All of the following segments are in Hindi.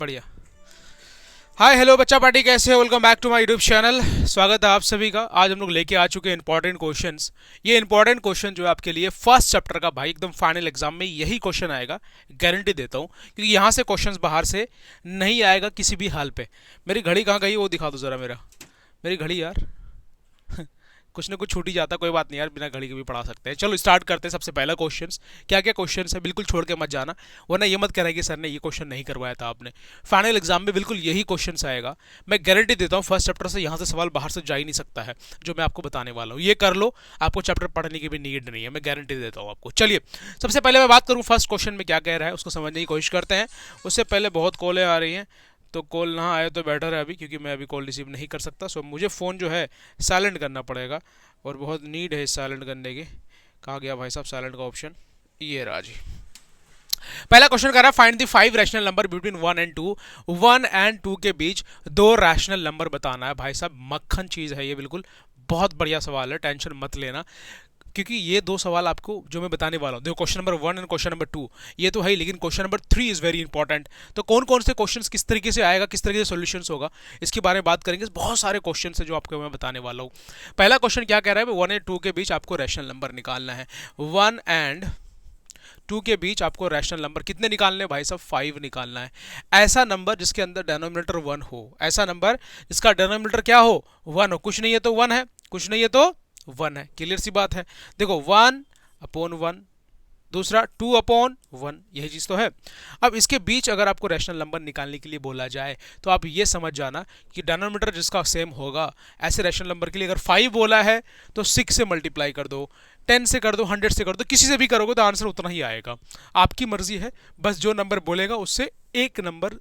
बढ़िया। हाय हेलो बच्चा पार्टी, कैसे हो? Welcome back to my YouTube channel. स्वागत है आप सभी का। आज हम लोग लेके आ चुके हैं इंपॉर्टेंट क्वेश्चंस। ये इंपॉर्टेंट क्वेश्चन जो है आपके लिए फर्स्ट चैप्टर का, भाई एकदम फाइनल एग्जाम में यही क्वेश्चन आएगा, गारंटी देता हूँ, क्योंकि यहाँ से क्वेश्चंस बाहर से नहीं आएगा किसी भी हाल पे। मेरी घड़ी कहाँ गई वो दिखा दो ज़रा। मेरी घड़ी यार कुछ ना कुछ छूट ही जाता, कोई बात नहीं यार, बिना घड़ी के भी पढ़ा सकते हैं। चलो स्टार्ट करते हैं। सबसे पहला क्वेश्चंस, क्या क्या क्वेश्चंस है बिल्कुल छोड़ के मत जाना, वरना ये मत कहना कि सर ने ये क्वेश्चन नहीं करवाया था आपने। फाइनल एग्जाम में बिल्कुल यही क्वेश्चंस आएगा। मैं गारंटी देता हूँ फर्स्ट चैप्टर से यहाँ से सवाल बाहर से जा ही नहीं सकता है। जो मैं आपको बताने वाला हूँ ये कर लो, आपको चैप्टर पढ़ने की भी नीड नहीं है, मैं गारंटी देता हूँ आपको। चलिए सबसे पहले मैं बात करूँ फर्स्ट क्वेश्चन में क्या कह रहा है, उसको समझने की कोशिश करते हैं। उससे पहले बहुत कॉलें आ रही हैं, तो कॉल ना आए तो बेटर है अभी, क्योंकि मैं अभी कॉल रिसीव नहीं कर सकता। सो मुझे फ़ोन जो है साइलेंट करना पड़ेगा, और बहुत नीड है साइलेंट करने की। कहाँ गया भाई साहब साइलेंट का ऑप्शन? ये रहा जी। पहला क्वेश्चन कर रहा है, find the 5 rational number between 1 and 2। 1 and 2 के बीच 2 रैशनल नंबर बताना है। भाई साहब मक्खन चीज़ है ये, बिल्कुल बहुत बढ़िया सवाल है, टेंशन मत लेना, क्योंकि ये दो सवाल आपको जो मैं बताने वाला हूँ, देखो question number 1 and question number 2 ये तो है ही, लेकिन question number 3 is very important. तो कौन कौन से क्वेश्चंस किस तरीके से आएगा, किस तरीके से सॉल्यूशंस होगा, इसके बारे में बात करेंगे। बहुत सारे क्वेश्चन है जो आपको मैं बताने वाला हूँ। पहला क्वेश्चन क्या कह रहा है, 1 एंड 2 के बीच आपको रैशनल नंबर निकालना है। 1 एंड 2 के बीच आपको रैशनल नंबर कितने निकालने हैं भाई साहब? 5 निकालना है। ऐसा नंबर जिसके अंदर डिनोमिनेटर 1 हो, ऐसा नंबर जिसका डिनोमिनेटर क्या हो? 1 हो। कुछ नहीं है तो 1 है, कुछ नहीं है तो 1 है। क्लियर सी बात है। देखो 1/1, दूसरा 2/1, यही चीज़ तो है। अब इसके बीच अगर आपको रैशनल नंबर निकालने के लिए बोला जाए तो आप ये समझ जाना कि डिनोमिनेटर जिसका सेम होगा, ऐसे रैशनल नंबर के लिए अगर 5 बोला है तो 6 से मल्टीप्लाई कर दो, 10 से कर दो, 100 से कर दो, किसी से भी करोगे तो आंसर उतना ही आएगा। आपकी मर्जी है, बस जो नंबर बोलेगा उससे एक नंबर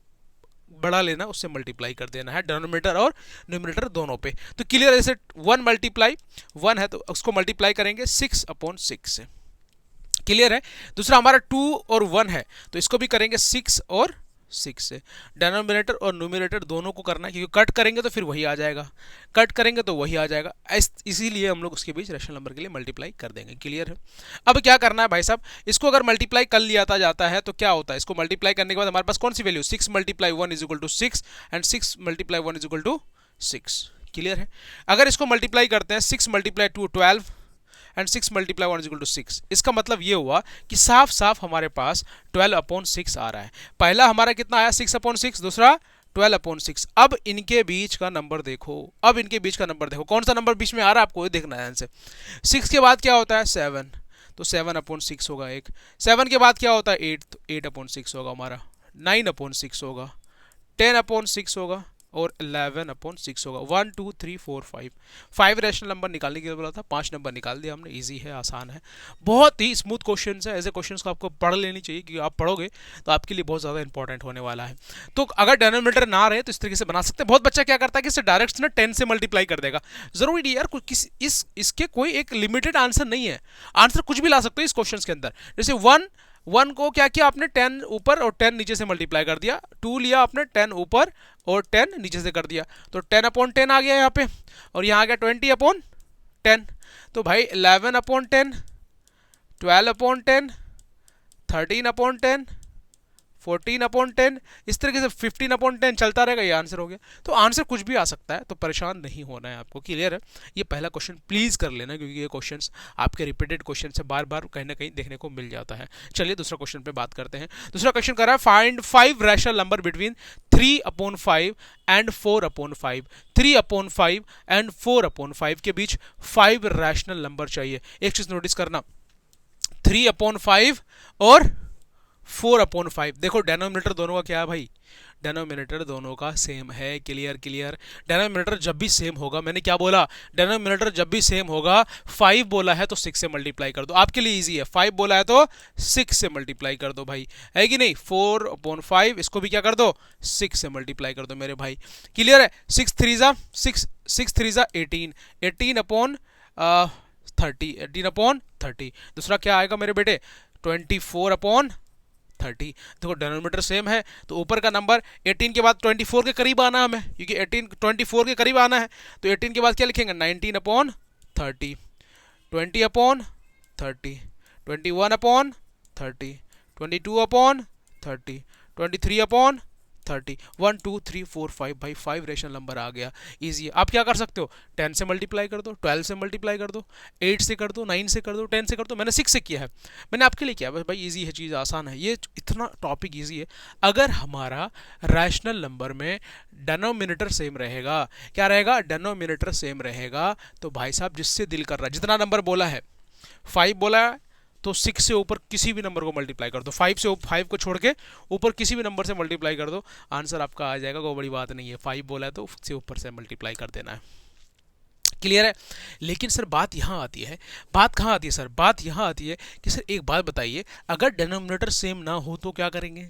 बड़ा लेना, उससे मल्टीप्लाई कर देना है, डिनोमिनेटर और न्यूमरेटर दोनों पे। तो क्लियर, जैसे 1 मल्टीप्लाई 1 है तो उसको मल्टीप्लाई करेंगे 6/6 से। क्लियर है। दूसरा हमारा 2 और 1 है तो इसको भी करेंगे 6 और 6 से। डिनोमिनेटर और न्यूमरेटर दोनों को करना है, क्योंकि कट करेंगे तो फिर वही आ जाएगा, कट करेंगे तो वही आ जाएगा। इसीलिए हम लोग उसके बीच रैशनल नंबर के लिए मल्टीप्लाई कर देंगे। क्लियर है। अब क्या करना है भाई साहब, इसको अगर मल्टीप्लाई कर लिया जाता है तो क्या होता है, इसको मल्टीप्लाई करने के बाद हमारे पास कौन सी value, 6 multiply 1 is equal to 6 and 6 multiply 1 is equal to 6। Clear है। अगर इसको मल्टीप्लाई करते हैं 6 multiply 2 12 and 6 multiply 1 is equal to 6, इसका मतलब ये हुआ कि साफ साफ हमारे पास 12/6 आ रहा है। पहला हमारा कितना आया 6/6, दूसरा 12/6। अब इनके बीच का नंबर देखो, अब इनके बीच का नंबर देखो, कौन सा नंबर बीच में आ रहा है आपको ये देखना है आंसर। 6 के बाद क्या होता है 7, तो 7/6 होगा एक। 7 के बाद क्या होता है 8, तो 8/6 होगा हमारा। 9/6 होगा, 10/6 होगा, और 11/6 होगा। 1 2 3 4 5, 5 रैशनल नंबर निकालने के लिए बोला था, 5 नंबर निकाल दिया हमने। इजी है, आसान है, बहुत ही स्मूथ क्वेश्चन है। ऐसे क्वेश्चन को आपको पढ़ लेनी चाहिए, क्योंकि आप पढ़ोगे तो आपके लिए बहुत ज़्यादा इंपॉर्टेंट होने वाला है। तो अगर डिनोमिनेटर ना रहे तो इस तरीके से बना सकते हैं। बहुत बच्चा क्या करता है कि इसे डायरेक्ट ना 10 से मल्टीप्लाई कर देगा। जरूरी नहीं यार, इसके कोई एक लिमिटेड आंसर नहीं है, आंसर कुछ भी ला सकते हो इस क्वेश्चन के अंदर। जैसे 1 को क्या किया आपने, 10 ऊपर और 10 नीचे से मल्टीप्लाई कर दिया। 2 लिया आपने, 10 ऊपर और 10 नीचे से कर दिया, तो 10/10 आ गया यहाँ पे, और यहाँ आ गया 20/10। तो भाई 11/10, 12/10, 13/10, 14/10, इस तरीके से 15/10 चलता रहेगा, ये आंसर हो गया। तो आंसर कुछ भी आ सकता है, तो परेशान नहीं होना है आपको। क्लियर है। ये पहला क्वेश्चन प्लीज कर लेना, क्योंकि ये क्वेश्चंस आपके रिपीटेड क्वेश्चन से बार बार कहीं ना कहीं देखने को मिल जाता है। चलिए दूसरा क्वेश्चन पे बात करते हैं। दूसरा क्वेश्चन कर रहा है, find 5 rational number between 3/5 and 4/5। 3/5 and 4/5 के बीच 5 रैशनल नंबर चाहिए। एक चीज नोटिस करना, 3/5 और 4/5, देखो डिनोमिनेटर दोनों का क्या है भाई, डिनोमिनेटर दोनों का सेम है। Clear clear. डिनोमिनेटर जब भी सेम होगा, मैंने क्या बोला, डिनोमिनेटर जब भी सेम होगा, 5 बोला है तो 6 से मल्टीप्लाई कर दो, आपके लिए इजी है। 5 बोला है तो 6 से मल्टीप्लाई कर दो भाई, है कि नहीं। 4/5 इसको भी क्या कर दो, 6 से मल्टीप्लाई कर दो मेरे भाई। क्लियर है। 6 3 जा 6, 6 3 जा 18, 18/30, 18/30। दूसरा क्या आएगा मेरे बेटे, 24/30। देखो डिनोमिनेटर सेम है तो ऊपर का नंबर 18 के बाद 24 के करीब आना हमें, क्योंकि 18 24 के करीब आना है। तो 18 के बाद क्या लिखेंगे, 19/30, 20/30, 21/30, 22/30, 23/30, 30, 1 2 3 4 5 भाई 5 रेशनल नंबर आ गया। इजी है। आप क्या कर सकते हो, 10 से मल्टीप्लाई कर दो, 12 से मल्टीप्लाई कर दो, 8 से कर दो, 9 से कर दो, 10 से कर दो। मैंने 6 से किया है, मैंने आपके लिए किया। बस भाई इजी है, चीज़ आसान है, ये इतना टॉपिक इजी है। अगर हमारा रैशनल नंबर में डेनोमिनेटर सेम रहेगा, क्या रहेगा, डेनोमिनेटर सेम रहेगा, तो भाई साहब जिससे दिल कर रहा है, जितना नंबर बोला है 5 बोला है तो 6 से ऊपर किसी भी नंबर को मल्टीप्लाई कर दो, 5 को छोड़ के ऊपर किसी भी नंबर से मल्टीप्लाई कर दो, आंसर आपका आ जाएगा। कोई बड़ी बात नहीं है, 5 बोला है तो से ऊपर से मल्टीप्लाई कर देना है। क्लियर है। लेकिन सर बात यहाँ आती है, बात कहाँ आती है सर, बात यहाँ आती है कि सर एक बात बताइए, अगर डेनोमिनेटर सेम ना हो तो क्या करेंगे,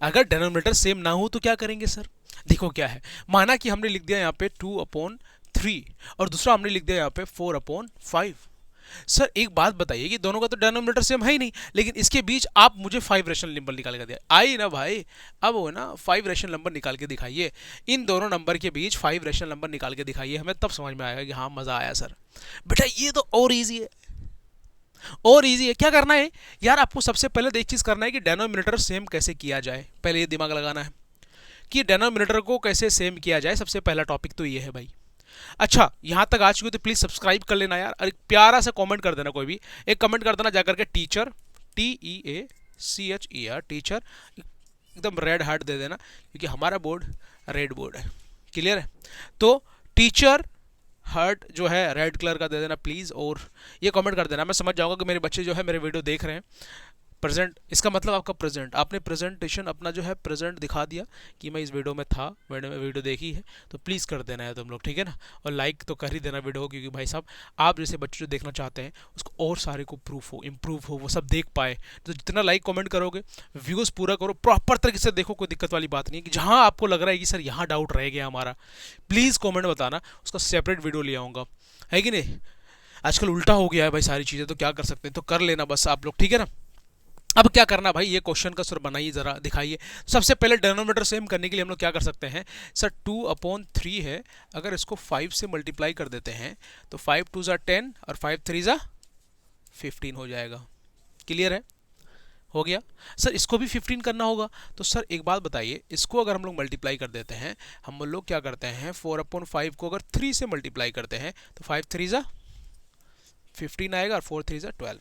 अगर डेनोमिनेटर सेम ना हो तो क्या करेंगे सर। देखो क्या है, माना कि हमने लिख दिया यहाँ पे 2/3 और दूसरा हमने लिख दिया यहाँ पे 4/5। सर एक बात बताइए कि दोनों का तो डेनोमिनेटर सेम है ही नहीं, लेकिन इसके बीच आप मुझे 5 रेशनल नंबर निकाल के दिया, आई ना भाई। अब वो ना 5 रेशनल नंबर निकाल के दिखाइए, इन दोनों नंबर के बीच 5 रेशनल नंबर निकाल के दिखाइए, हमें तब समझ में आएगा कि हाँ मजा आया सर। बेटा ये तो और इजी है, और इजी है। क्या करना है यार, आपको सबसे पहले तो एक चीज करना है कि डेनोमिनेटर सेम कैसे किया जाए, पहले ये दिमाग लगाना है कि डेनोमिनेटर को कैसे सेम किया जाए। सबसे पहला टॉपिक तो ये है भाई। अच्छा यहां तक आ चुके हो तो प्लीज सब्सक्राइब कर लेना यार, और एक प्यारा सा कमेंट कर देना, कोई भी एक कमेंट कर देना जाकर के टीचर, TEACHER टीचर, एकदम रेड हार्ट दे देना क्योंकि हमारा बोर्ड रेड बोर्ड है। क्लियर है, तो टीचर हार्ट जो है रेड कलर का दे देना प्लीज़, और ये कमेंट कर देना, मैं समझ जाऊंगा कि मेरे बच्चे जो है मेरे वीडियो देख रहे हैं। प्रेजेंट इसका मतलब आपका प्रेजेंट, आपने प्रेजेंटेशन अपना जो है प्रेजेंट दिखा दिया कि मैं इस वीडियो में था, मैंने वीडियो देखी है, तो प्लीज़ कर देना है तुम लोग, ठीक है ना। और लाइक तो कर ही देना वीडियो को, क्योंकि भाई साहब आप जैसे बच्चे जो देखना चाहते हैं उसको और सारे को प्रूफ हो, इम्प्रूव हो, वो सब देख पाए। तो जितना लाइक कमेंट करोगे, व्यूज़ पूरा करो, प्रॉपर तरीके से देखो, कोई दिक्कत वाली बात नहीं है। कि जहाँ आपको लग रहा है कि सर यहाँ डाउट रह गया हमारा, प्लीज़ कॉमेंट बताना, उसका सेपरेट वीडियो ले आऊँगा, है कि नहीं। आजकल उल्टा हो गया है भाई सारी चीज़ें, तो क्या कर सकते हैं, तो कर लेना बस आप लोग, ठीक है ना। अब क्या करना भाई, ये क्वेश्चन का सर बनाइए जरा, दिखाइए। सबसे पहले डेनोमिनेटर सेम करने के लिए हम लोग क्या कर सकते हैं सर, 2/3 है, अगर इसको 5 से मल्टीप्लाई कर देते हैं तो 5 2 ज़ा 10 और 5 3 ज़ा 15 हो जाएगा। क्लियर है, हो गया। सर इसको भी 15 करना होगा, तो सर एक बात बताइए, इसको अगर हम लोग मल्टीप्लाई कर देते हैं, हम लोग क्या करते हैं 4/5 को अगर 3 से मल्टीप्लाई करते हैं तो 5 3 ज़ा 15 आएगा और 4 3 ज़ा 12।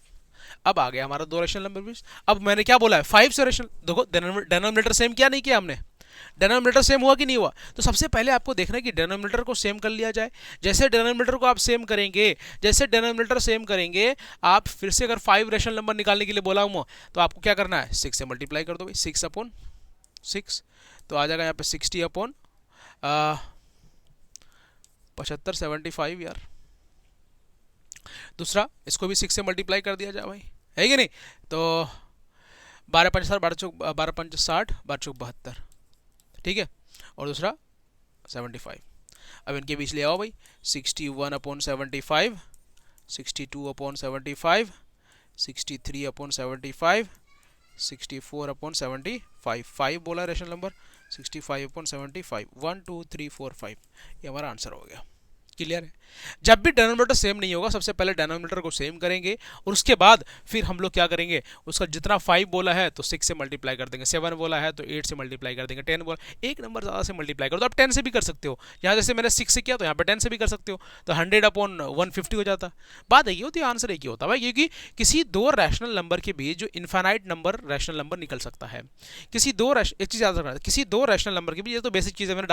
अब आ गया हमारा दो रेशनल नंबर बीच। अब मैंने क्या बोला है 5 से रेशनल, देखो डेनोमिनेटर सेम किया नहीं किया हमने, डेनोमिनेटर सेम हुआ कि नहीं हुआ। तो सबसे पहले आपको देखना है कि डेनोमिनेटर को सेम कर लिया जाए। जैसे डेनोमिनेटर को आप सेम करेंगे, जैसे डेनोमिनेटर सेम करेंगे, आप फिर से अगर 5 रेशनल नंबर निकालने के लिए बोला हूँ तो आपको क्या करना है 6 से मल्टीप्लाई कर दो भाई, 6/6 तो आ जाएगा यहाँ पे 60/75 75 यार। दूसरा इसको भी 6 से मल्टीप्लाई कर दिया जाए भाई, है कि नहीं। तो 12×5 12×5 60 12×4 72, ठीक है। और दूसरा 75। अब इनके बीच ले आओ भाई, 61/75 62/75 63/75 64/75, 5 बोला रेशनल नंबर, 65/75, 1 2 3 4 5, ये हमारा आंसर हो गया। क्लियर है। जब भी डेनोमिनेटर सेम नहीं होगा, सबसे पहले डेनोमिनेटर को सेम करेंगे और उसके बाद फिर हम लोग क्या करेंगे, उसका जितना 5 बोला है तो 6 से मल्टीप्लाई कर देंगे, 7 बोला है तो 8 से मल्टीप्लाई कर देंगे, 10 बोला एक नंबर ज़्यादा से मल्टीप्लाई कर दो। आप 10 से भी कर सकते हो, यहाँ जैसे मैंने 6 से किया तो यहाँ पे 10 से भी कर सकते हो, तो 100/150 हो जाता। बात एक ही होती है, आंसर एक ही होता है भाई, क्योंकि किसी दो रैशनल नंबर के बीच जो इन्फानाइट नंबर रैशनल नंबर निकल सकता है, किसी दो एक चीज़ याद रखना, किसी दो रैशनल नंबर के बीच, ये तो बेसिक चीज़ है, मैंने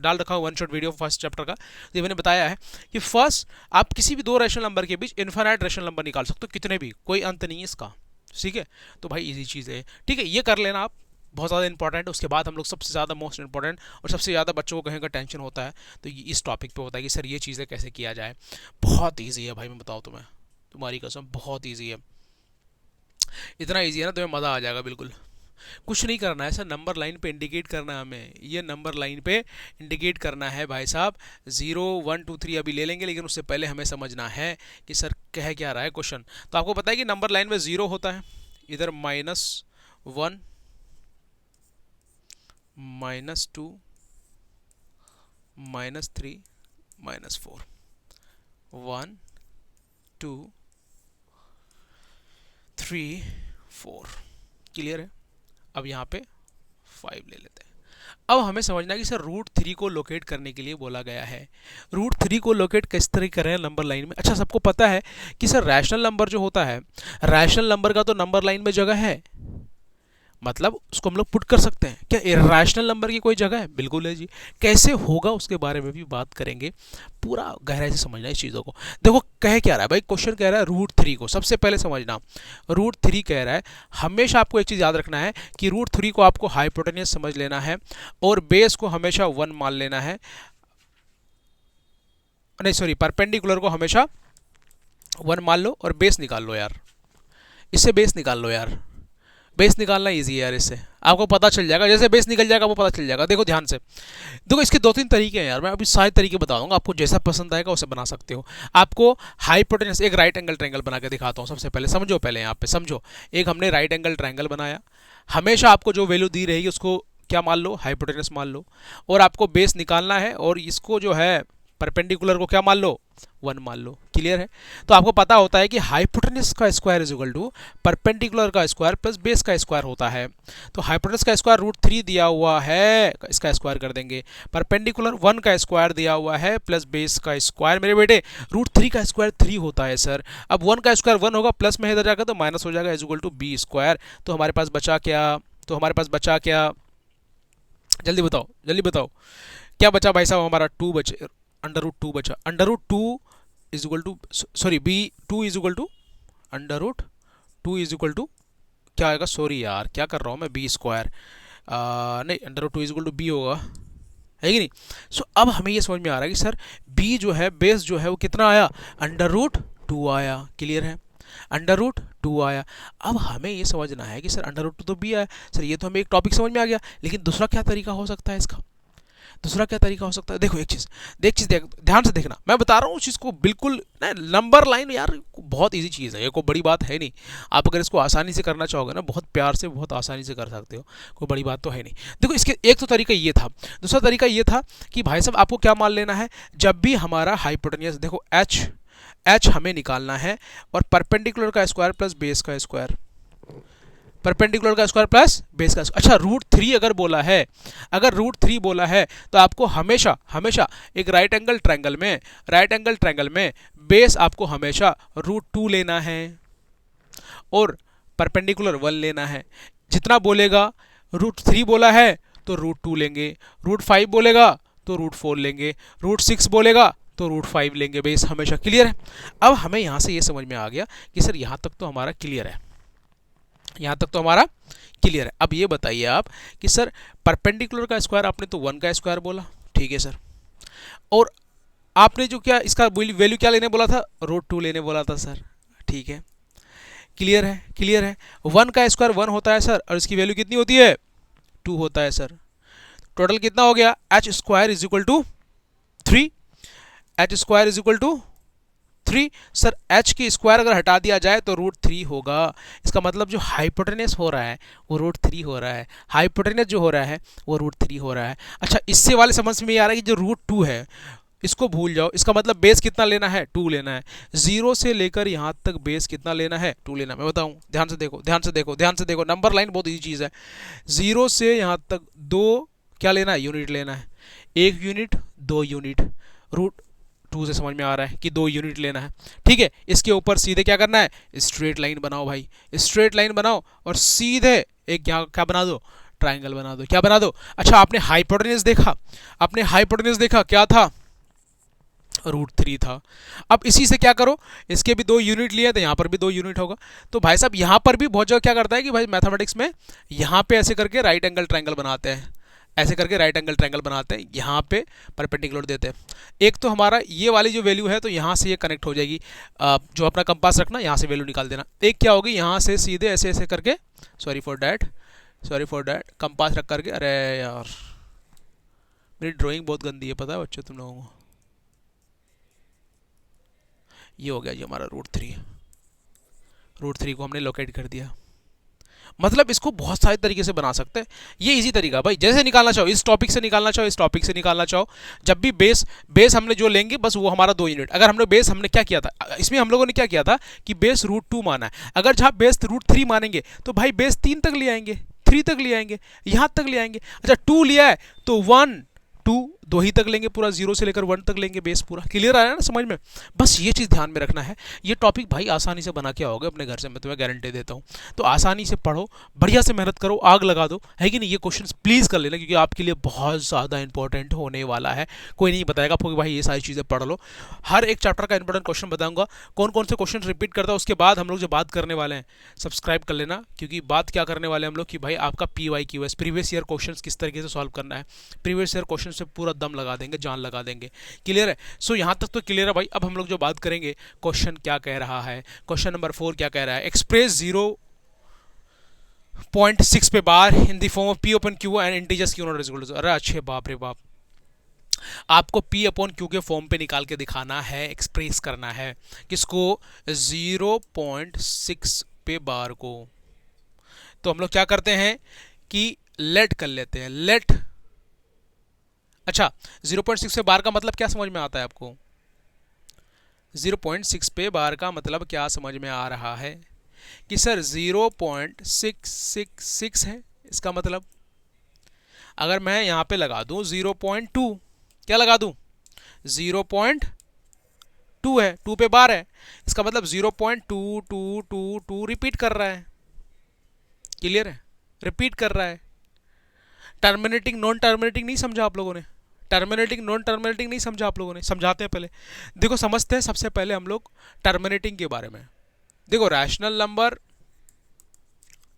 डाल रखा one shot video first chapter का, ये मैंने बताया है कि फर्स्ट आप किसी भी दो रैशनल नंबर के बीच इनफाइनाइट रैशनल नंबर निकाल सकते हो, कितने भी, कोई अंत नहीं है इसका, ठीक है। तो भाई इजी चीज़ है, ठीक है, ये कर लेना आप, बहुत ज़्यादा इंपॉर्टेंट है। उसके बाद हम लोग सबसे ज़्यादा मोस्ट इंपॉर्टेंट और सबसे ज़्यादा बच्चों को कहीं का टेंशन होता है तो इस टॉपिक पे होता है कि सर ये चीज़ें कैसे किया जाए। बहुत ईजी है भाई, मैं बताऊँ तुम्हें, तुम्हारी कसम बहुत ईजी है, इतना ईजी है ना तुम्हें मज़ा आ जाएगा बिल्कुल। कुछ नहीं करना है सर, नंबर लाइन पे इंडिकेट करना है हमें, ये नंबर लाइन पे इंडिकेट करना है भाई साहब। 0 1 2 3 अभी ले लेंगे, लेकिन उससे पहले हमें समझना है कि सर कह क्या रहा है क्वेश्चन। तो आपको पता है कि नंबर लाइन में 0 होता है, इधर -1 -2 -3 -4 1 2 3 4। क्लियर है। अब यहाँ पे 5 ले लेते हैं, अब हमें समझना है कि सर रूट थ्री को लोकेट करने के लिए बोला गया है। रूट थ्री को लोकेट किस तरह करें नंबर लाइन में? अच्छा, सबको पता है कि सर रैशनल नंबर जो होता है, रैशनल नंबर का तो नंबर लाइन में जगह है, मतलब उसको हम लोग पुट कर सकते हैं। क्या इरैशनल नंबर की कोई जगह है? बिल्कुल है जी। कैसे होगा उसके बारे में भी बात करेंगे, पूरा गहराई से समझना इस चीज़ों को। देखो कह क्या रहा है भाई, क्वेश्चन कह रहा है रूट थ्री को सबसे पहले समझना। रूट थ्री कह रहा है, हमेशा आपको एक चीज़ याद रखना है कि रूट थ्री को आपको हाइपोटेनियस समझ लेना है और बेस को हमेशा वन मान लेना है, नहीं सॉरी, परपेंडिकुलर को हमेशा वन मान लो और बेस निकाल लो यार, इससे बेस निकाल लो यार। बेस निकालना इजी है यार, इससे आपको पता चल जाएगा, जैसे बेस निकल जाएगा वो पता चल जाएगा। देखो ध्यान से, देखो इसके दो तीन तरीके हैं यार, मैं अभी सारे तरीके बता दूंगा, आपको जैसा पसंद आएगा उसे बना सकते हो। आपको हाइपोटेनस एक राइट एंगल ट्रायंगल बना के दिखाता हूँ। सबसे पहले समझो, पहले यहाँ पे समझो, एक हमने राइट एंगल ट्रायंगल बनाया, हमेशा आपको जो वैल्यू दी रहेगी उसको क्या मान लो, हाइपोटेनस मान लो, और आपको बेस निकालना है और इसको जो है परपेंडिकुलर को क्या मान लो, वन मान लो। क्लियर है? तो आपको पता होता है कि हाइपोटेनस का square is equal to perpendicular का स्क्वायर प्लस बेस का स्क्वायर होता है। तो हाइपोटेनस का स्क्वायर रूट थ्री दिया हुआ है, इसका स्क्वायर कर देंगे, परपेंडिकुलर वन का स्क्वायर दिया हुआ है प्लस बेस का स्क्वायर। मेरे बेटे रूट थ्री का स्क्वायर थ्री होता है सर, अब वन का स्क्वायर वन होगा, प्लस में इधर जाकर तो माइनस हो जाएगा, is equal to B square. तो हमारे पास बचा क्या, तो हमारे पास बचा क्या, जल्दी बताओ जल्दी बताओ, क्या बचा भाई साहब? हमारा टू बचे, अंडर रूट टू बचा, under root two is equal to, sorry B two is equal to under root two is equal to क्या आएगा, सॉरी यार क्या कर रहा हूँ मैं, बी स्क्वायर, नहीं under root two is equal to B होगा, है कि नहीं? सो अब हमें ये समझ में आ रहा है कि सर बी जो है, बेस जो है वो कितना आया, अंडर रूट टू आया। क्लियर है? अंडर रूट टू आया। अब हमें ये समझना है कि सर अंडर रूट टू तो बी आया, सर ये तो हमें एक टॉपिक समझ में आ गया, लेकिन दूसरा क्या तरीका हो सकता है इसका? दूसरा क्या तरीका हो सकता है? देखो एक चीज़ ध्यान से देखना, मैं बता रहा हूँ उस चीज़ को बिल्कुल नंबर लाइन यार बहुत इजी चीज़ है, ये कोई बड़ी बात है नहीं। आप अगर इसको आसानी से करना चाहोगे ना, बहुत प्यार से बहुत आसानी से कर सकते हो, कोई बड़ी बात तो है नहीं। देखो इसके एक तो तरीका ये था, दूसरा तरीका ये था कि भाई साहब आपको क्या मान लेना है, जब भी हमारा हाइपोटेनियस, देखो एच हमें निकालना है और परपेंडिकुलर का स्क्वायर प्लस बेस का स्क्वायर, परपेंडिकुलर का स्क्वायर प्लस बेस का स्क्वायर। अच्छा रूट थ्री अगर बोला है, अगर रूट थ्री बोला है तो आपको हमेशा हमेशा एक राइट एंगल ट्रायंगल में बेस आपको हमेशा रूट टू लेना है और परपेंडिकुलर वन लेना है। जितना बोलेगा, रूट थ्री बोला है तो रूट टू लेंगे, रूट फाइव बोलेगा तो रूट फोर लेंगे, रूट सिक्स बोलेगा तो रूट फाइव लेंगे बेस हमेशा। क्लियर है? अब हमें यहाँ से ये समझ में आ गया कि सर यहाँ तक तो हमारा क्लियर है, यहाँ तक तो हमारा क्लियर है। अब ये बताइए आप कि सर परपेंडिकुलर का स्क्वायर आपने तो वन का स्क्वायर बोला, ठीक है सर, और आपने जो क्या इसका वैल्यू क्या लेने बोला था, रूट टू लेने बोला था सर, ठीक है? क्लियर है? क्लियर है? वन का स्क्वायर वन होता है सर, और इसकी वैल्यू कितनी होती है, टू होता है सर। टोटल कितना हो गया, H square is equal to three, H square is equal to three. Sir H की स्क्वायर अगर हटा दिया जाए तो रूट थ्री होगा, इसका मतलब जो हाइपोटेनस हो रहा है वो रूट थ्री हो रहा है, हाइपोटेनस जो हो रहा है वो रूट थ्री हो रहा है। अच्छा इससे वाले समझ में आ रहा है कि जो रूट टू है इसको भूल जाओ, इसका मतलब बेस कितना लेना है, टू लेना है। जीरो से लेकर यहाँ तक बेस कितना लेना है, टू लेना है। मैं बताऊँ, ध्यान से देखो ध्यान से देखो ध्यान से देखो, नंबर लाइन बहुत ईजी चीज़ है। जीरो से यहाँ तक दो क्या लेना है, यूनिट लेना है, एक यूनिट दो यूनिट, रूट टू से समझ में आ रहा है कि दो यूनिट लेना है, ठीक है? इसके ऊपर सीधे क्या करना है, स्ट्रेट लाइन बनाओ भाई, स्ट्रेट लाइन बनाओ और सीधे एक क्या बना दो, ट्राइंगल बना दो। क्या बना दो? अच्छा आपने हाइपोटेनस देखा, आपने हाइपोटेनस देखा क्या था, रूट थ्री था। अब इसी से क्या करो, इसके भी दो यूनिट लिए तो यहाँ पर भी दो यूनिट होगा। तो भाई साहब यहाँ पर भी बहुत जगह क्या करता है कि भाई मैथमेटिक्स में यहाँ पे ऐसे करके राइट एंगल ट्रायंगल बनाते हैं, ऐसे करके राइट एंगल ट्रायंगल बनाते हैं, यहाँ पे परपेंडिकुलर देते हैं। एक तो हमारा ये वाली जो वैल्यू है तो यहाँ से ये कनेक्ट हो जाएगी, जो अपना कंपास रखना यहाँ से वैल्यू निकाल देना। एक क्या होगी, यहाँ से सीधे ऐसे ऐसे करके, सॉरी फॉर डैट कंपास रख करके, अरे यार मेरी ड्राइंग बहुत गंदी है पता है बच्चों तुम लोगों को। ये हो गया जी हमारा रूट थ्री को हमने लोकेट कर दिया। मतलब इसको बहुत सारे तरीके से बना सकते हैं, ये इजी तरीका भाई, जैसे निकालना चाहो, इस टॉपिक से निकालना चाहो, इस टॉपिक से निकालना चाहो। जब भी बेस हमने जो लेंगे बस वो हमारा दो यूनिट। अगर हमने बेस हमने क्या किया था, इसमें हम लोगों ने क्या किया था कि बेस रूट टू माना है, अगर जहाँ बेस रूट थ्री मानेंगे तो भाई बेस तीन तक ले आएंगे, 3 तक ले आएंगे, यहाँ तक ले आएंगे। अच्छा 2 लिया है तो 1 2 2 ही तक लेंगे, पूरा 0 से लेकर 1 तक लेंगे, बेस पूरा क्लियर आ रहा है ना समझ में। बस ये चीज़ ध्यान में रखना है। ये टॉपिक भाई आसानी से बना के आओगे अपने घर से, मैं तुम्हें गारंटी देता हूँ। तो आसानी से पढ़ो, बढ़िया से मेहनत करो, आग लगा दो, है कि नहीं। ये क्वेश्चन प्लीज़ कर लेना क्योंकि आपके लिए बहुत ज़्यादा इंपॉर्टेंट होने वाला है। कोई नहीं बताएगा आपको कि भाई ये सारी चीज़ें पढ़ लो। हर एक चैप्टर का इंपॉर्टेंट क्वेश्चन बताऊंगा, कौन कौन से क्वेश्चन रिपीट करता है। उसके बाद हम लोग जो बात करने वाले हैं, सब्सक्राइब कर लेना, क्योंकि बात क्या करने वाले हैं हम लोग कि भाई आपका PYQS प्रीवियस ईयर क्वेश्चन किस तरीके से सॉल्व करना है। प्रीवियस ईयर क्वेश्चन से पूरा दम लगा देंगे, जान लगा देंगे। क्लियर है। सो यहाँ तक तो क्लियर है भाई। अब हम लोग जो बात करेंगे, क्वेश्चन क्या कह रहा है, क्वेश्चन नंबर 4 क्या कह रहा है। एक्सप्रेस 0.6 पे bar in the form of P upon Q and integers Q not is equal to. अरे अच्छे बाप रे बाप, आपको P अपॉन Q के फॉर्म पे निकाल के दिखाना है, एक्सप्रेस करना है किसको, 0.6 पे बार को। तो हम लोग क्या करते हैं कि लेट कर लेते हैं, लेट। अच्छा 0.6 पे बार का मतलब क्या समझ में आता है आपको, 0.6 पे बार का मतलब क्या समझ में आ रहा है कि सर 0.666 है। इसका मतलब अगर मैं यहाँ पे लगा दूँ 0.2, क्या लगा दूँ 0.2 है, 2 पे बार है, इसका मतलब 0.2222 रिपीट कर रहा है। क्लियर है, रिपीट कर रहा है। टर्मिनेटिंग नॉन टर्मिनेटिंग नहीं समझा आप लोगों ने, टर्मिनेटिंग नॉन टर्मिनेटिंग नहीं समझा आप लोगों ने। समझाते हैं पहले, देखो समझते हैं सबसे पहले हम लोग टर्मिनेटिंग के बारे में। देखो रैशनल नंबर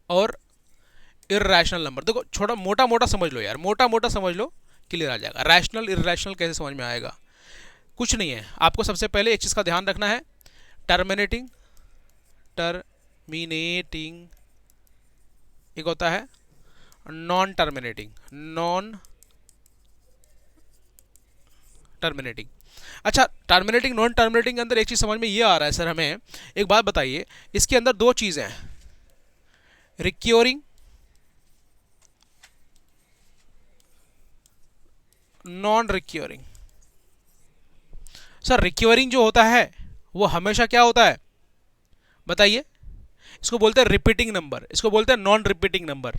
और इर्रेशनल नंबर, देखो छोटा मोटा मोटा समझ लो यार, मोटा मोटा समझ लो, क्लियर आ जाएगा। रैशनल इर्रेशनल कैसे समझ में आएगा, कुछ नहीं है। आपको सबसे पहले एक चीज़ का ध्यान रखना है, टर्मिनेटिंग एक होता है नॉन टर्मिनेटिंग, अच्छा टर्मिनेटिंग नॉन टर्मिनेटिंग के अंदर एक चीज़ समझ में ये आ रहा है सर हमें, एक बात बताइए, इसके अंदर दो चीज़ें हैं, recurring, non recurring. Sir recurring जो होता है वो हमेशा क्या होता है बताइए, इसको बोलते हैं रिपीटिंग नंबर, इसको बोलते हैं non repeating number.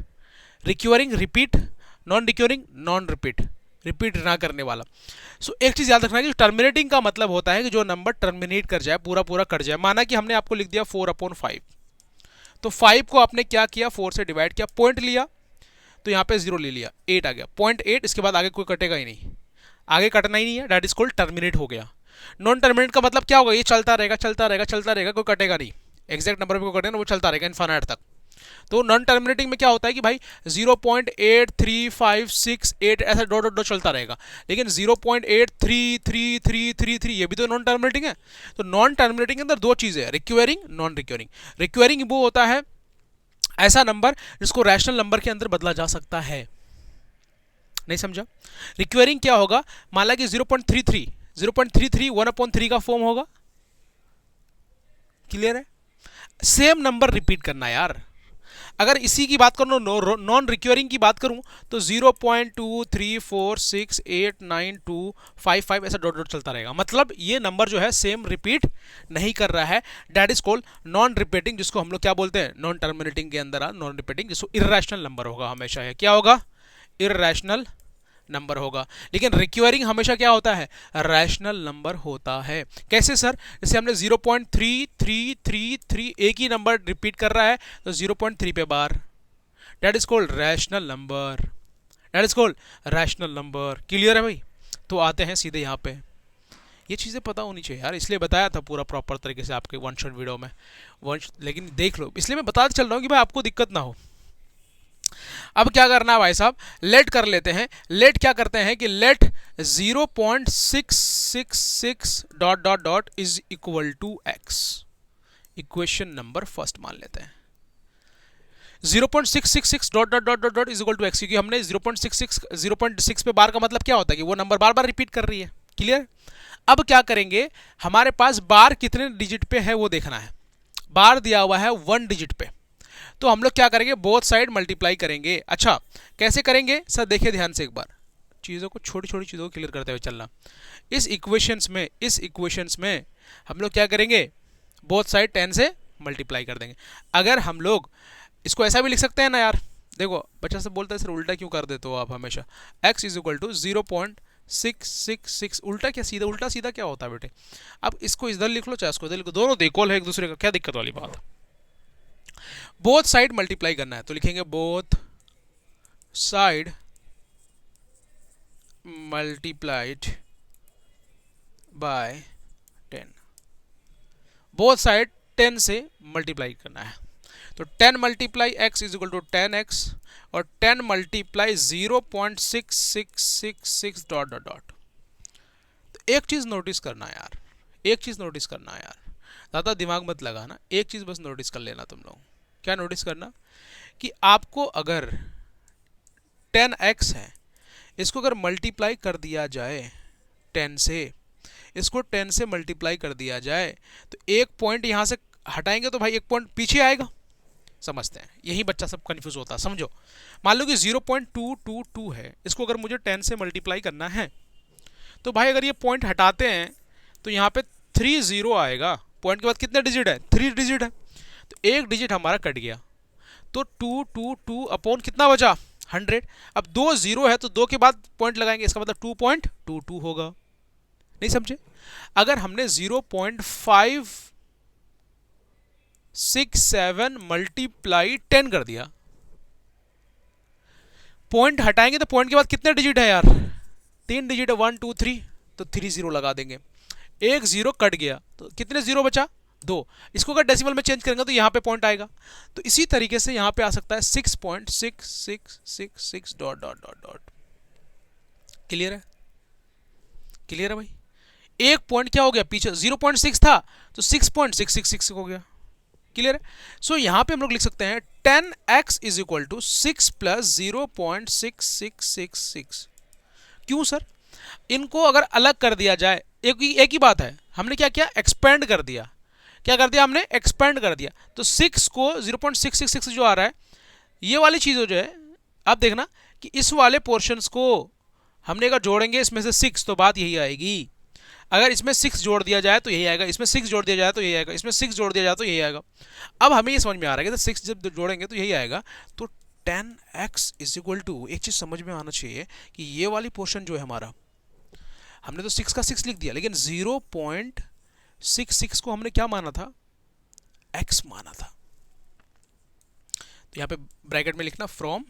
Recurring repeat, non recurring non repeat, repeat ना करने वाला। सो एक चीज़ याद रखना है कि टर्मिनेटिंग का मतलब होता है कि जो नंबर टर्मिनेट कर जाए, पूरा पूरा कट जाए। माना कि हमने आपको लिख दिया 4/5, तो 5 को आपने क्या किया, 4 से डिवाइड किया, पॉइंट लिया तो यहाँ पे 0 ले लिया, 8 आ गया, 0.8। इसके बाद आगे कोई कटेगा ही नहीं, आगे कटना ही नहीं है, दैट इज कॉल्ड टर्मिनेट हो गया। नॉन टर्मिनेट का मतलब क्या होगा, ये चलता रहेगा चलता रहेगा चलता रहेगा, कोई कटेगा नहीं, एग्जैक्ट नंबर पे कोई कटेगा ना, वो चलता रहेगा इनफाइनाइट तक। तो नॉन टर्मिनेटिंग में क्या होता है कि भाई 0.83568 ऐसा डॉट डॉट डॉट चलता रहेगा, लेकिन 0.83333 ये भी तो नॉन टर्मिनेटिंग है। तो नॉन टर्मिनेटिंग के अंदर दो चीज़ें हैं, रिक्वेरिंग, नॉन रिक्वेरिंग। रिक्वेरिंग वो होता है ऐसा नंबर जिसको रैशनल नंबर के अंदर बदला जा सकता है, नहीं समझा। रिक्वेरिंग क्या होगा, मान ला कि 0.33 1/3 का फॉर्म होगा, क्लियर है। सेम नंबर रिपीट करना यार। अगर इसी की बात करूँ, नॉन रिक्योरिंग की बात करूं तो 0.23468925 ऐसा डॉट डॉट चलता रहेगा, मतलब ये नंबर जो है सेम रिपीट नहीं कर रहा है, that is called non repeating, जिसको हम लोग क्या बोलते हैं, नॉन टर्मिनेटिंग के अंदर नॉन रिपीटिंग, जिसको इर्रेशनल नंबर होगा हमेशा है, क्या होगा, इर्रेशनल नंबर होगा। लेकिन रिक्वेरिंग हमेशा क्या होता है, रैशनल नंबर होता है। कैसे सर, जैसे हमने 0.3333 एक ही नंबर रिपीट कर रहा है तो 0.3 पे bar, that is called rational number, that is called rational number. Clear है भाई। तो आते हैं सीधे यहाँ पे, ये चीज़ें पता होनी चाहिए यार, इसलिए बताया था पूरा प्रॉपर तरीके से आपके वन शॉट वीडियो में, लेकिन देख लो, इसलिए मैं बताते चल रहा हूँ कि भाई आपको दिक्कत ना हो। अब क्या करना है भाई साहब, लेट कर लेते हैं। लेट क्या करते हैं कि let 0.666 dot dot dot is equal to X, equation number first मान लेते हैं। 0.666 dot dot dot dot is equal to X, क्योंकि हमने 0.6 पे बार का मतलब क्या होता है कि वो नंबर बार बार रिपीट कर रही है, क्लियर। अब क्या करेंगे, हमारे पास बार कितने डिजिट पे है वो देखना है। बार दिया हुआ है 1 डिजिट पे, तो हम लोग क्या करेंगे, बोथ साइड मल्टीप्लाई करेंगे। अच्छा कैसे करेंगे सर, देखिए ध्यान से एक बार, चीज़ों को छोटी छोटी चीज़ों को क्लियर करते हुए चलना। इस इक्वेशंस में हम लोग क्या करेंगे, बोथ साइड 10 से मल्टीप्लाई कर देंगे। अगर हम लोग इसको ऐसा भी लिख सकते हैं ना यार, देखो बच्चा से बोलता है सर उल्टा क्यों कर देते हो आप हमेशा, x इज इक्वल टू 0.666, उल्टा क्या सीधा, उल्टा सीधा क्या होता है बेटे। अब इसको इधर लिख लो चाहे इसको इधर लिख लो, दोनों इक्वल है एक दूसरे का, क्या दिक्कत वाली बात है। बोथ साइड मल्टीप्लाई करना है तो लिखेंगे both side multiplied by 10, both side 10 से मल्टीप्लाई करना है। तो 10 multiply x is equal to 10x और 10 मल्टीप्लाई 0.6666 डॉट डॉट डॉट। तो एक चीज नोटिस करना यार, एक चीज नोटिस करना यार, ज़्यादा दिमाग मत लगाना, एक चीज बस नोटिस कर लेना तुम लोग। क्या नोटिस करना कि आपको अगर 10x है, इसको अगर मल्टीप्लाई कर दिया जाए 10 से, इसको 10 से मल्टीप्लाई कर दिया जाए तो एक पॉइंट यहां से हटाएंगे तो भाई एक पॉइंट पीछे आएगा। समझते हैं, यही बच्चा सब कंफ्यूज होता है। समझो, मान लो कि 0.222 है, इसको अगर मुझे 10 से मल्टीप्लाई करना है तो भाई अगर ये पॉइंट हटाते हैं तो यहाँ पे 3 0 आएगा। पॉइंट के बाद कितने डिजिट है, 3 डिजिट है, तो एक डिजिट हमारा कट गया, तो 222 अपॉन कितना बचा 100। अब 2 0 है तो 2 के बाद पॉइंट लगाएंगे, इसका मतलब 2.22 होगा। नहीं समझे। अगर हमने 0.567 मल्टीप्लाई 10 कर दिया, पॉइंट हटाएंगे तो पॉइंट के बाद कितने डिजिट है यार, 3 डिजिट है, 1 2 3, तो 3 0 लगा देंगे। एक 0 कट गया तो कितने 0 बचा, 2। इसको अगर डेसिमल में चेंज करेंगे तो यहाँ पे पॉइंट आएगा। तो इसी तरीके से यहाँ पे आ सकता है 6.6666 dot dot dot dot. Clear है, क्लियर है भाई। एक पॉइंट क्या हो गया पीछे, 0.6 था तो 6.666 हो गया। क्लियर है। सो यहां पे हम लोग लिख सकते हैं 10x is equal to 6 plus 0.6666। क्यों सर, इनको अगर अलग कर दिया जाए, एक ही बात है, हमने क्या किया, एक्सपेंड कर दिया। क्या कर दिया हमने, एक्सपेंड कर दिया। तो 6 को 0.666 जो आ रहा है, ये वाली चीज जो है, आप देखना कि इस वाले पोर्शंस को हमने अगर जोड़ेंगे इसमें से 6 तो बात यही आएगी। अगर इसमें 6 जोड़ दिया जाए तो यही आएगा, इसमें 6 जोड़ दिया जाए तो यही आएगा, इसमें 6 जोड़ दिया जाए तो यही आएगा। अब हमें ये समझ में आ रहा है कि 6 जब जोड़ेंगे तो यही आएगा। तो 10x इज इक्वल टू, एक चीज समझ में आना चाहिए कि ये वाली पोर्शन जो है हमारा, हमने तो 6 का 6 लिख दिया, लेकिन 0.66 को हमने क्या माना था, x माना था। तो यहां पे ब्रैकेट में लिखना फ्रॉम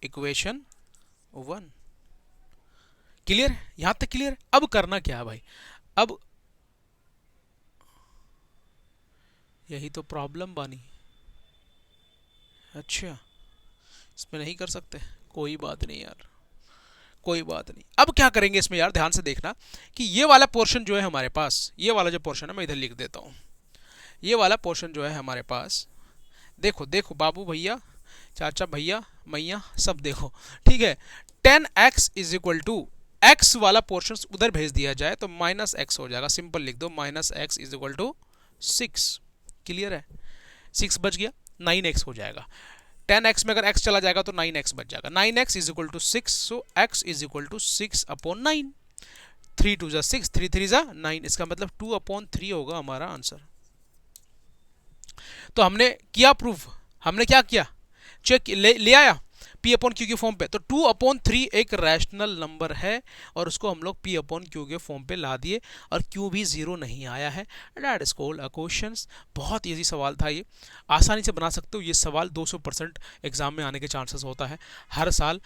इक्वेशन 1। क्लियर है, यहां तक क्लियर है। अब करना क्या है भाई, अब यही तो प्रॉब्लम बनी। अच्छा, इसमें नहीं कर सकते, कोई बात नहीं यार, कोई बात नहीं। अब क्या करेंगे इसमें यार, ध्यान से देखना कि ये वाला पोर्शन जो है हमारे पास, ये वाला जो पोर्शन है मैं इधर लिख देता हूं। ये वाला पोर्शन जो है हमारे पास, देखो देखो बाबू भैया, चाचा भैया मैया सब देखो, ठीक है। 10x is equal to, x वाला पोर्शन उधर भेज दिया जाए तो माइनस एक्स हो जाएगा। सिंपल लिख दो, minus X is equal to 6। Clear है, 6 बच गया, 9x हो जाएगा। 10x में अगर x चला जाएगा तो 9x बच जाएगा। 9x is equal to 6, so x is equal to 6 upon 9। 3 2 जा 6, 3 3 जा 9, इसका मतलब 2 अपॉन 3 होगा हमारा आंसर। तो हमने किया प्रूफ, हमने क्या किया, चेक ले आया P अपॉन क्यू के फॉर्म पे। तो 2 अपॉन 3 एक रैशनल नंबर है और उसको हम लोग P अपॉन क्यू के फॉर्म पे ला दिए और Q भी 0 नहीं आया है। That is called a question. बहुत इजी सवाल था ये, आसानी से बना सकते हो ये सवाल। 200% एग्जाम में आने के चांसेस होता है, हर साल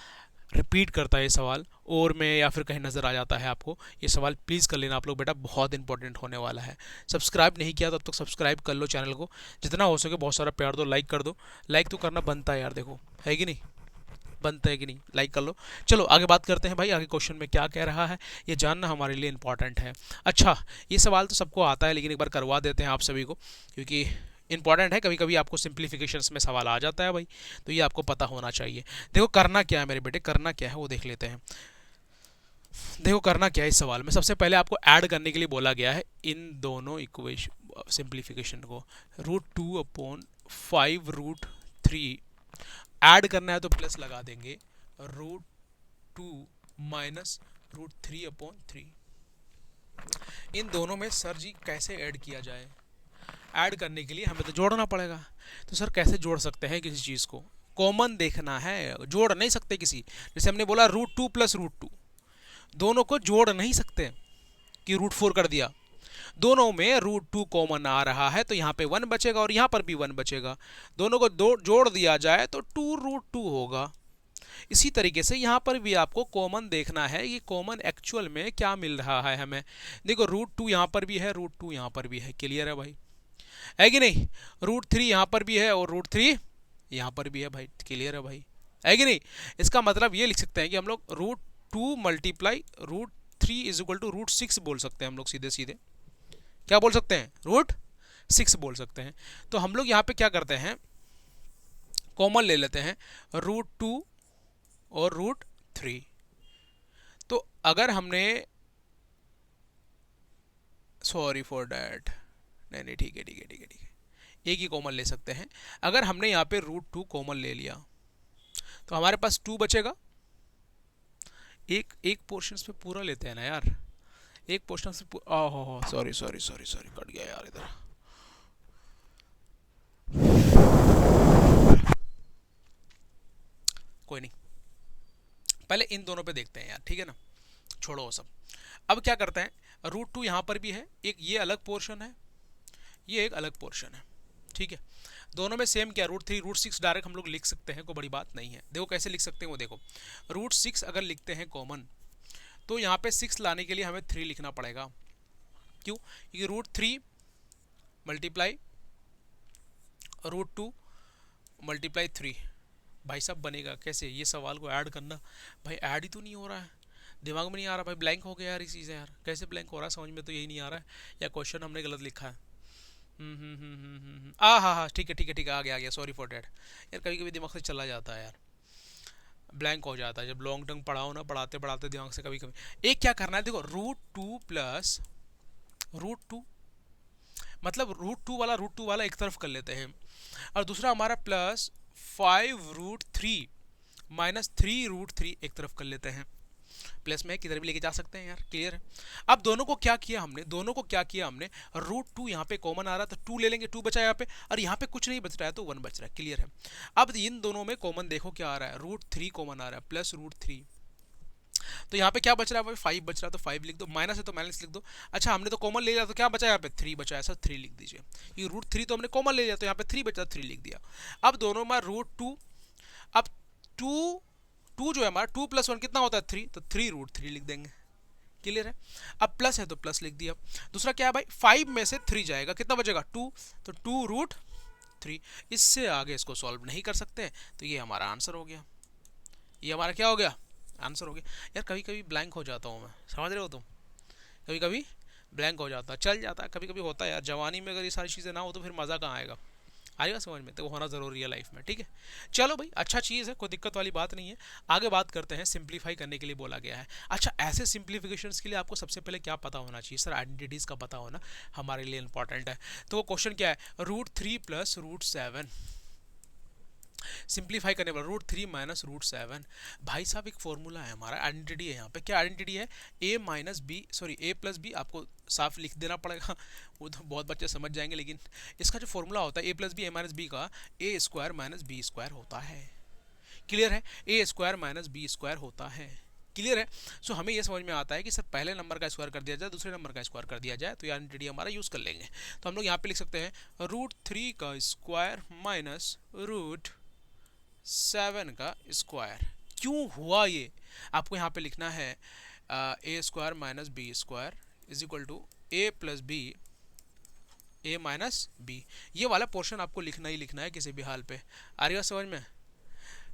रिपीट करता है ये सवाल, और में या फिर कहीं नज़र आ जाता है आपको ये सवाल। प्लीज़ कर लेना आप लोग बेटा, बहुत इंपॉर्टेंट होने वाला है। सब्सक्राइब नहीं किया तो अब तक सब्सक्राइब कर लो चैनल को, जितना हो सके बहुत सारा प्यार दो, लाइक कर दो। लाइक तो करना बनता है यार, देखो है कि नहीं, बनता है कि नहीं, लाइक कर लो। चलो आगे बात करते हैं भाई, आगे क्वेश्चन में क्या कह रहा है ये जानना हमारे लिए इंपॉर्टेंट है। अच्छा, ये सवाल तो सबको आता है लेकिन एक बार करवा देते हैं आप सभी को, क्योंकि इंपॉर्टेंट है। कभी कभी आपको सिंप्लीफिकेशंस में सवाल आ जाता है भाई, तो ये आपको पता होना चाहिए। देखो करना क्या है मेरे बेटे, करना क्या है वो देख लेते हैं। देखो करना क्या है इस सवाल में, सबसे पहले आपको ऐड करने के लिए बोला गया है इन दोनों इक्वेशन सिंप्लीफिकेशन को। √2/5√3 ऐड करना है तो प्लस लगा देंगे, √2 माइनस √3/3। इन दोनों में सर जी कैसे ऐड किया जाए, ऐड करने के लिए हमें तो जोड़ना पड़ेगा। तो सर कैसे जोड़ सकते हैं किसी चीज़ को, कॉमन देखना है, जोड़ नहीं सकते किसी। जैसे हमने बोला √2 प्लस √2, दोनों को जोड़ नहीं सकते कि √4 कर दिया, दोनों में √2 कॉमन आ रहा है तो यहाँ पे 1 बचेगा और यहाँ पर भी 1 बचेगा, दोनों को जोड़ दिया जाए तो 2√2 होगा। इसी तरीके से यहाँ पर भी आपको कॉमन देखना है कि कॉमन एक्चुअल में क्या मिल रहा है हमें। देखो √2 यहाँ पर भी है, √2 यहाँ पर भी है, क्लियर है भाई, है कि नहीं। √3 यहाँ पर भी है और √3 यहाँ पर भी है भाई, क्लियर है भाई, है कि नहीं। इसका मतलब ये लिख सकते हैं कि हम लोग √2 मल्टीप्लाई √3 इज इक्वल टू √6 बोल सकते हैं हम लोग सीधे सीधे। क्या बोल सकते हैं? √6 बोल सकते हैं। तो हम लोग यहाँ पे क्या करते हैं, कॉमन ले लेते हैं √2 और √3। तो अगर हमने, सॉरी फॉर डैट, नहीं नहीं ठीक है ठीक है ठीक है ठीक है, एक ही कॉमन ले सकते हैं। अगर हमने यहाँ पे √2 कॉमन ले लिया तो हमारे पास 2 बचेगा। एक एक पोर्शन पे पूरा लेते हैं ना यार, एक पोर्शन से हो sorry sorry sorry sorry cut गया यार इधर। कोई नहीं, पहले इन दोनों पे देखते हैं यार, ठीक है ना, छोड़ो वो सब। अब क्या करते हैं, √2 यहाँ पर भी है, एक ये अलग पोर्शन है, ये एक अलग पोर्शन है, ठीक है। दोनों में सेम क्या, √3 √6 डायरेक्ट हम लोग लिख सकते हैं, कोई बड़ी बात नहीं है। देखो कैसे लिख सकते हैं वो देखो, √6 अगर लिखते हैं कॉमन तो यहाँ पे 6 लाने के लिए हमें 3 लिखना पड़ेगा। क्यों? क्योंकि √3 मल्टीप्लाई √2 मल्टीप्लाई 3, भाई साहब बनेगा कैसे, ये सवाल को ऐड करना, भाई ऐड ही तो नहीं हो रहा है, दिमाग में नहीं आ रहा भाई, ब्लैंक हो गया यार ये चीज़ है यार, कैसे ब्लैंक हो रहा है समझ में तो यही नहीं आ रहा है, या क्वेश्चन हमने गलत लिखा है। हाँ ठीक है ठीक है ठीक है, आ गया सॉरी फॉर डैट यार, कभी कभी दिमाग से चला जाता है यार, ब्लैंक हो जाता है जब लॉन्ग टर्म पढ़ाओ ना, पढ़ाते पढ़ाते दिमाग से कभी कभी। एक क्या करना है देखो, √2 प्लस √2, मतलब √2 वाला एक तरफ कर लेते हैं, और दूसरा हमारा प्लस 5√3 माइनस 3√3 एक तरफ कर लेते हैं। प्लस में किधर भी लेके जा सकते हैं यार, क्लियर है। अब दोनों को क्या किया हमने, √2 यहाँ पे कॉमन आ रहा था, 2 ले लेंगे, 2 बचा यहाँ पे, और यहाँ पे कुछ नहीं बच रहा है तो 1 बच रहा है, क्लियर है। अब इन दोनों में कॉमन देखो क्या आ रहा है, √3 कॉमन आ रहा है, प्लस √3, तो यहाँ पे क्या बच रहा है भाई, 5 बच रहा है तो 5 लिख दो, माइनस है तो माइनस लिख दो। अच्छा हमने तो कॉमन ले लिया तो क्या बचा यहाँ पे, 3 बचा है, सर 3 लिख दीजिए। ये √3 तो हमने कॉमन ले लिया तो यहाँ पे 3 बचा, 3 लिख दिया। अब दोनों में √2, अब 2 जो है हमारा 2 + 1 कितना होता है 3, तो 3√3 लिख देंगे, क्लियर है। अब प्लस है तो प्लस लिख दिया। दूसरा क्या है भाई, 5 में से 3 जाएगा, कितना बचेगा 2, तो 2√3। इससे आगे इसको सॉल्व नहीं कर सकते, तो ये हमारा आंसर हो गया, ये हमारा क्या हो गया, आंसर हो गया। यार कभी कभी ब्लैंक हो जाता हूँ मैं, समझ रहे हो तुम, कभी कभी ब्लैंक हो जाता है, चल जाता है, कभी कभी होता है यार, जवानी में अगर ये सारी चीज़ें ना हो तो फिर मज़ा कहाँ आएगा, आएगा समझ में, तो वो होना ज़रूरी है लाइफ में, ठीक है। चलो भाई अच्छा चीज़ है, कोई दिक्कत वाली बात नहीं है। आगे बात करते हैं, सिंप्लीफाई करने के लिए बोला गया है। अच्छा ऐसे सिंप्लीफिकेशंस के लिए आपको सबसे पहले क्या पता होना चाहिए, सर आइडेंटिटीज़ का पता होना हमारे लिए इंपॉर्टेंट है। तो वो क्वेश्चन क्या है, √3 प्लस √7, सिंप्लीफाई करने वाला √3 माइनस √7। भाई साहब एक फॉर्मूला है हमारा, आइडेंटिटी है यहाँ पे, क्या आइडेंटिटी है, a प्लस बी, आपको साफ लिख देना पड़ेगा, वो तो बहुत बच्चे समझ जाएंगे, लेकिन इसका जो फॉर्मूला होता है a+b का a² माइनस b² होता है, क्लियर है, a² माइनस b² होता है, क्लियर है। सो हमें ये समझ में आता है कि सर पहले नंबर का स्क्वायर कर दिया जाए, दूसरे नंबर का स्क्वायर कर दिया जाए, तो ये आइडेंटिटी हमारा यूज़ कर लेंगे। तो हम लोग यहाँ पे लिख सकते हैं √3 का स्क्वायर माइनस √7 का स्क्वायर। क्यों हुआ ये, आपको यहाँ पे लिखना है a² minus b² is equal to a plus B a minus B. ये वाला पोर्शन आपको लिखना ही लिखना है किसी भी हाल पे, आ रही बात समझ में,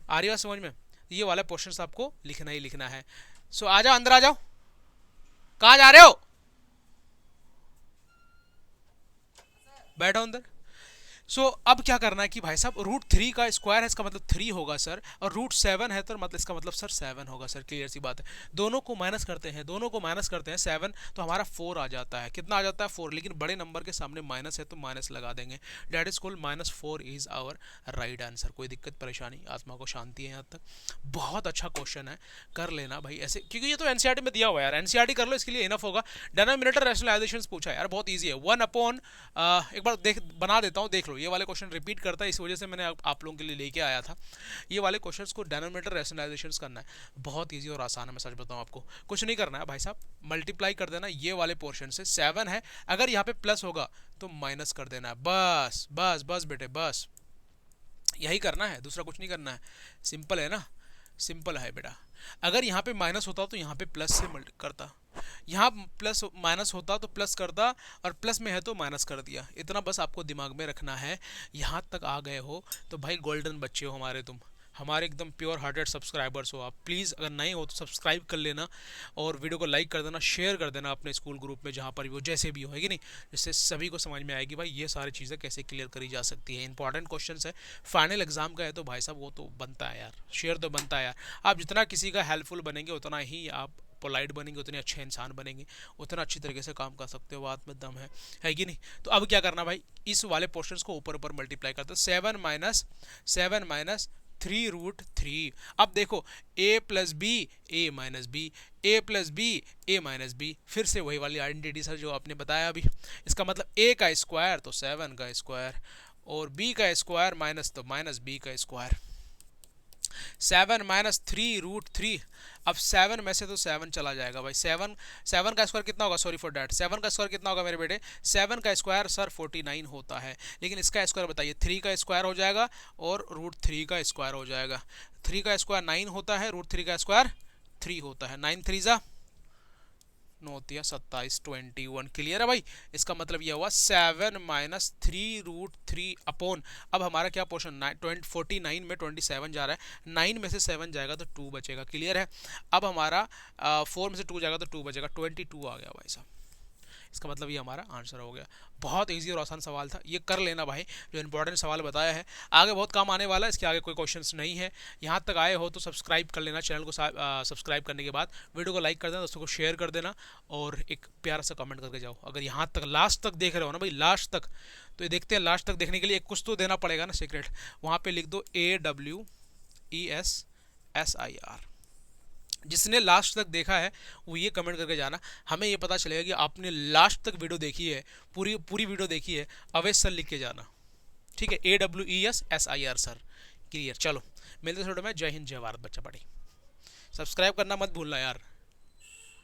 आ रही बात समझ में, ये वाला पोर्शन आपको लिखना ही लिखना है। सो आ जाओ, अंदर आ जाओ, कहाँ जा रहे हो, बैठो अंदर। सो अब क्या करना है कि भाई साहब √3 का स्क्वायर है, इसका मतलब 3 होगा सर, और √7 है तो मतलब इसका मतलब सर 7 होगा सर, क्लियर सी बात है। दोनों को माइनस करते हैं, 7 तो हमारा 4 आ जाता है, कितना आ जाता है 4, लेकिन बड़े नंबर के सामने माइनस है तो माइनस लगा देंगे, that is called -4 is our right answer. कोई दिक्कत परेशानी, आत्मा को शांति है यहाँ तक। बहुत अच्छा क्वेश्चन है, कर लेना भाई ऐसे, क्योंकि ये तो एनसीईआरटी में दिया हुआ है यार, एनसीईआरटी कर लो, इसके लिए इनफ होगा। डिनोमिनेटर रैशनलाइजेशन पूछा यार, बहुत ईजी है, 1 अपॉन एक बार देख बना देता हूँ, देख लो ये वाले क्वेश्चन रिपीट करता है, इस वजह से मैंने आप लोगों के लिए लेके आया था। ये वाले क्वेश्चंस को डिनोमिनेटर रैशनलाइजेशन करना है, बहुत ईजी और आसान है। मैं सच बताऊं आपको, कुछ नहीं करना है भाई साहब, मल्टीप्लाई कर देना ये वाले पोर्शन से। 7 है, अगर यहाँ पे प्लस होगा तो माइनस कर देना है, बस बस बस बेटे बस, यही करना है, दूसरा कुछ नहीं करना है। सिंपल है ना, सिंपल है बेटा। अगर यहाँ पे माइनस होता तो यहाँ पे प्लस से मल्टी करता, यहाँ प्लस माइनस होता तो प्लस करता, और प्लस में है तो माइनस कर दिया। इतना बस आपको दिमाग में रखना है। यहाँ तक आ गए हो तो भाई गोल्डन बच्चे हो हमारे, तुम हमारे एकदम प्योर हार्टेड सब्सक्राइबर्स हो आप। प्लीज़ अगर नहीं हो तो सब्सक्राइब कर लेना, और वीडियो को लाइक कर देना, शेयर कर देना अपने स्कूल ग्रुप में, जहाँ पर भी हो, जैसे भी हो, है कि नहीं, जिससे सभी को समझ में आएगी भाई ये सारी चीज़ें कैसे क्लियर करी जा सकती है। इंपॉर्टेंट क्वेश्चन है, फाइनल एग्जाम का है, तो भाई साहब वो तो बनता है यार, शेयर तो बनता है यार। आप जितना किसी का हेल्पफुल बनेंगे उतना ही आप पोलाइट बनेंगे, उतने अच्छे इंसान बनेंगे, उतना अच्छी तरीके से काम कर सकते हो, बात में दम है कि नहीं। तो अब क्या करना भाई, इस वाले पोर्शंस को ऊपर ऊपर मल्टीप्लाई करते हैं। 7 माइनस 3√3। अब देखो a plus B, A minus B, A plus B, A minus B, फिर से वही वाली आइडेंटिटी सर जो आपने बताया अभी। इसका मतलब a का स्क्वायर तो 7 का स्क्वायर, और b का स्क्वायर माइनस तो माइनस b का स्क्वायर। 7 माइनस 3√3। अब 7 में से तो 7 चला जाएगा भाई। 7 का स्क्वायर कितना होगा, सॉरी फॉर डैट, 7 का स्क्वायर कितना होगा मेरे बेटे, 7 का स्क्वायर सर 49 होता है, लेकिन इसका स्क्वायर बताइए। 3 का स्क्वायर हो जाएगा और √3 का स्क्वायर हो जाएगा। 3 का स्क्वायर 9 होता है, √3 का स्क्वायर 3 होता है। 9 3 जा 9 27 21। क्लियर है भाई। इसका मतलब यह हुआ 7 माइनस 3√3 अपॉन, अब हमारा क्या पोर्शन 49 में 27 जा रहा है, 9 में से 7 जाएगा तो 2 बचेगा। क्लियर है। अब हमारा 4 में से 2 जाएगा तो 2 बचेगा, 22 आ गया भाई साहब। इसका मतलब ये हमारा आंसर हो गया। बहुत इजी और आसान सवाल था, ये कर लेना भाई, जो इंपॉर्टेंट सवाल बताया है, आगे बहुत काम आने वाला है। इसके आगे कोई क्वेश्चंस नहीं है। यहाँ तक आए हो तो सब्सक्राइब कर लेना चैनल को। सब्सक्राइब करने के बाद वीडियो को लाइक कर देना, दोस्तों को शेयर कर देना, और एक प्यारा सा कमेंट करके जाओ। अगर यहाँ तक लास्ट तक देख रहे हो ना भाई, लास्ट तक, तो ये देखते हैं लास्ट तक देखने के लिए कुछ तो देना पड़ेगा ना सीक्रेट। वहाँ पर लिख दो AWESSIR। जिसने लास्ट तक देखा है वो ये कमेंट करके जाना, हमें ये पता चलेगा कि आपने लास्ट तक वीडियो देखी है, पूरी वीडियो देखी है। अवैध सर लिख के जाना, ठीक है, AWESSIR सर। क्लियर। चलो मिलते हैं में। जय हिंद जय भारत बच्चा पार्टी। सब्सक्राइब करना मत भूलना यार।